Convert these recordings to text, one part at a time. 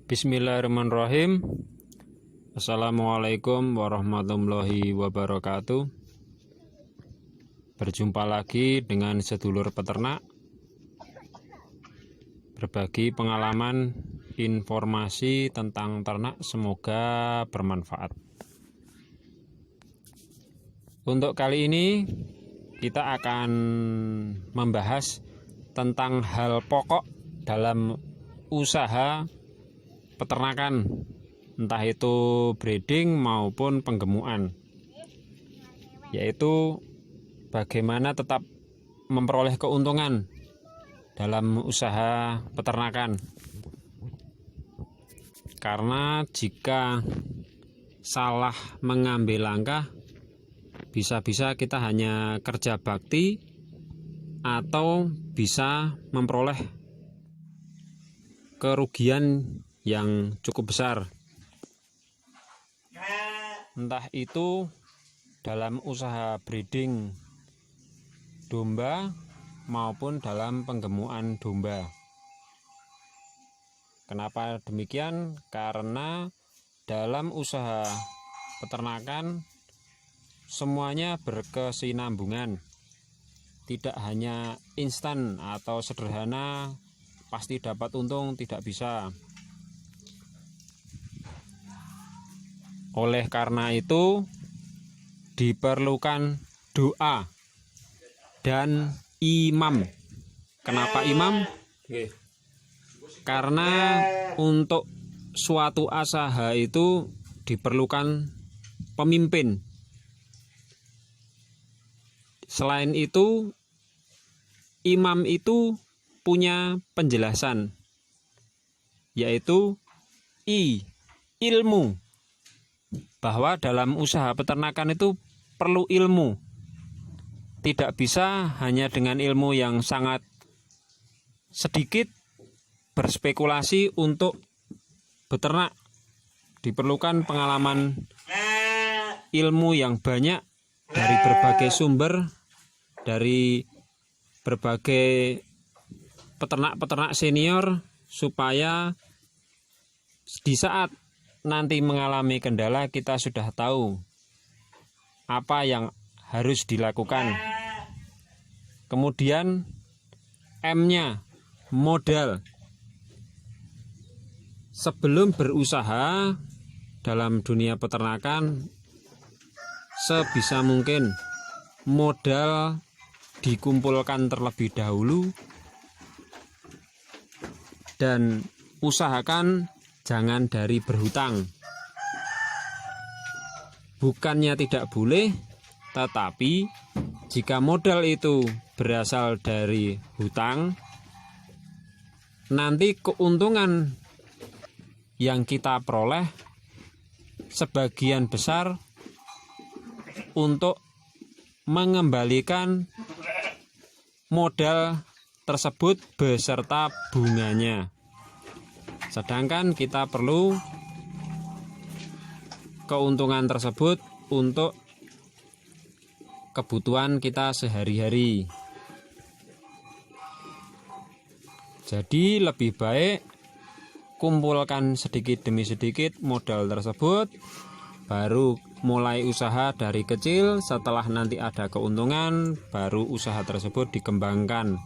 Bismillahirrahmanirrahim. Assalamualaikum warahmatullahi wabarakatuh. Berjumpa lagi dengan sedulur peternak, berbagi pengalaman informasi tentang ternak, semoga bermanfaat. Untuk kali ini kita akan membahas tentang hal pokok dalam usaha peternakan, entah itu breeding maupun penggemukan, yaitu bagaimana tetap memperoleh keuntungan dalam usaha peternakan. Karena jika salah mengambil langkah, bisa-bisa kita hanya kerja bakti atau bisa memperoleh kerugian yang cukup besar, entah itu dalam usaha breeding domba maupun dalam penggemukan domba. Kenapa demikian? Karena dalam usaha peternakan semuanya berkesinambungan, tidak hanya instan atau sederhana pasti dapat untung, tidak bisa. Oleh karena itu diperlukan doa dan imam. Kenapa imam? Karena untuk suatu usaha itu diperlukan pemimpin. Selain itu, imam itu punya penjelasan, yaitu ilmu. Bahwa dalam usaha peternakan itu perlu ilmu. Tidak bisa hanya dengan ilmu yang sangat sedikit berspekulasi untuk beternak. Diperlukan pengalaman ilmu yang banyak dari berbagai sumber, dari berbagai peternak-peternak senior, supaya di saat nanti mengalami kendala kita sudah tahu apa yang harus dilakukan. Kemudian M-nya, modal. Sebelum berusaha dalam dunia peternakan, sebisa mungkin modal dikumpulkan terlebih dahulu dan usahakan jangan dari berhutang. Bukannya tidak boleh, tetapi jika modal itu berasal dari hutang, nanti keuntungan yang kita peroleh sebagian besar untuk mengembalikan modal tersebut beserta bunganya. Sedangkan kita perlu keuntungan tersebut untuk kebutuhan kita sehari-hari. Jadi lebih baik kumpulkan sedikit demi sedikit modal tersebut, baru mulai usaha dari kecil. Setelah nanti ada keuntungan, baru usaha tersebut dikembangkan.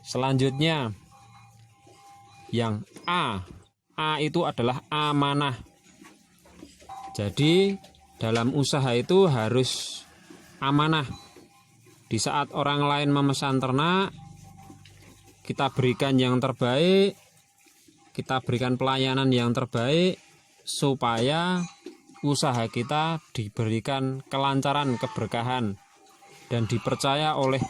Selanjutnya yang A itu adalah amanah. Jadi dalam usaha itu harus amanah. Di saat orang lain memesan ternak, kita berikan yang terbaik, kita berikan pelayanan yang terbaik, supaya usaha kita diberikan kelancaran, keberkahan, dan dipercaya oleh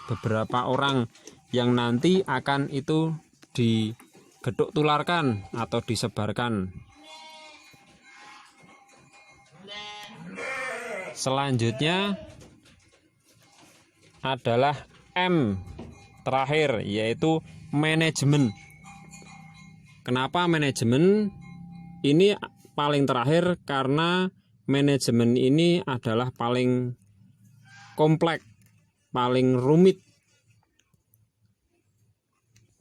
beberapa orang yang nanti akan itu digeduk tularkan atau disebarkan. Selanjutnya adalah M terakhir, yaitu manajemen. Kenapa manajemen? Ini paling terakhir karena manajemen ini adalah paling kompleks, paling rumit.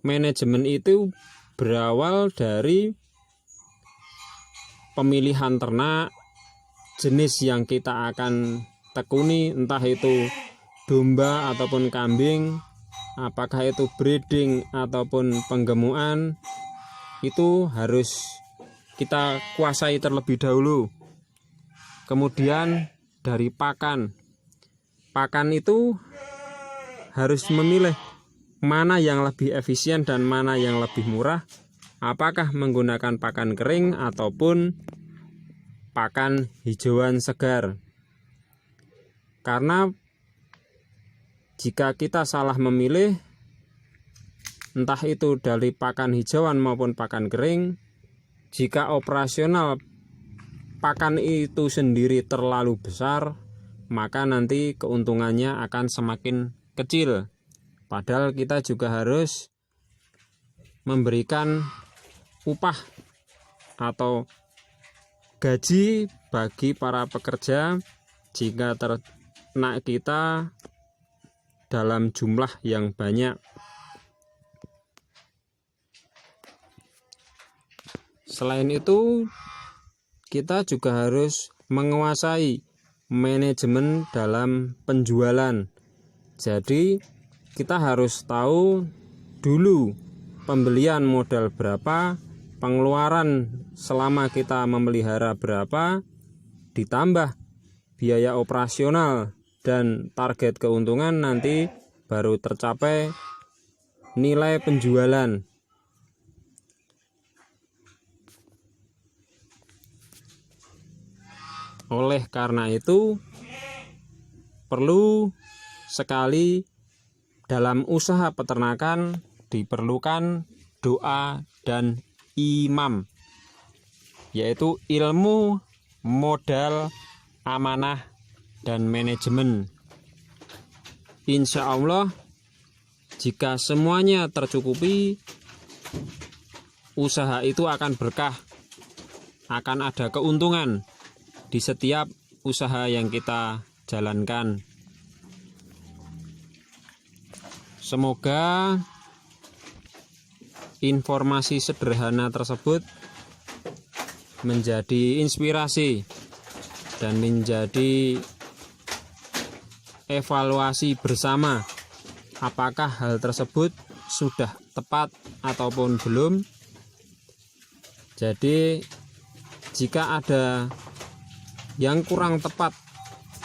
Manajemen itu berawal dari pemilihan ternak, jenis yang kita akan tekuni, entah itu domba ataupun kambing, apakah itu breeding ataupun penggemukan, itu harus kita kuasai terlebih dahulu. Kemudian dari pakan itu harus memilih mana yang lebih efisien dan mana yang lebih murah, apakah menggunakan pakan kering ataupun pakan hijauan segar. Karena jika kita salah memilih, entah itu dari pakan hijauan maupun pakan kering, jika operasional pakan itu sendiri terlalu besar, maka nanti keuntungannya akan semakin kecil. Padahal kita juga harus memberikan upah atau gaji bagi para pekerja jika ternak kita dalam jumlah yang banyak. Selain itu, kita juga harus menguasai manajemen dalam penjualan. Jadi kita harus tahu dulu pembelian modal berapa, pengeluaran selama kita memelihara berapa, ditambah biaya operasional dan target keuntungan, nanti baru tercapai nilai penjualan. Oleh karena itu, perlu sekali dalam usaha peternakan diperlukan doa dan imam, yaitu ilmu, modal, amanah, dan manajemen. Insya Allah, jika semuanya tercukupi, usaha itu akan berkah, akan ada keuntungan di setiap usaha yang kita jalankan. Semoga informasi sederhana tersebut menjadi inspirasi dan menjadi evaluasi bersama, apakah hal tersebut sudah tepat ataupun belum. Jadi jika ada yang kurang tepat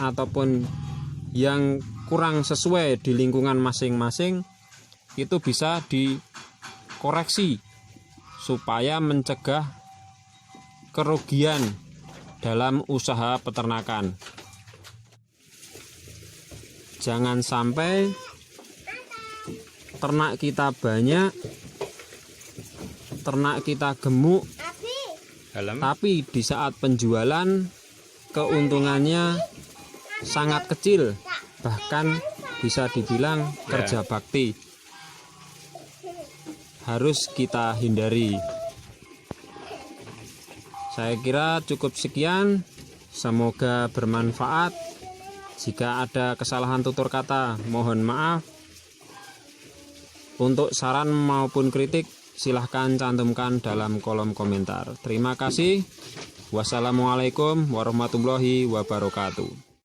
ataupun yang kurang sesuai di lingkungan masing-masing, itu bisa dikoreksi supaya mencegah kerugian dalam usaha peternakan. Jangan sampai ternak kita banyak, ternak kita gemuk, tapi di saat penjualan keuntungannya sangat kecil, bahkan bisa dibilang kerja bakti. Harus kita hindari. Saya kira cukup sekian, semoga bermanfaat. Jika ada kesalahan tutur kata, mohon maaf. Untuk saran maupun kritik, silahkan cantumkan dalam kolom komentar. Terima kasih. Wassalamualaikum warahmatullahi wabarakatuh.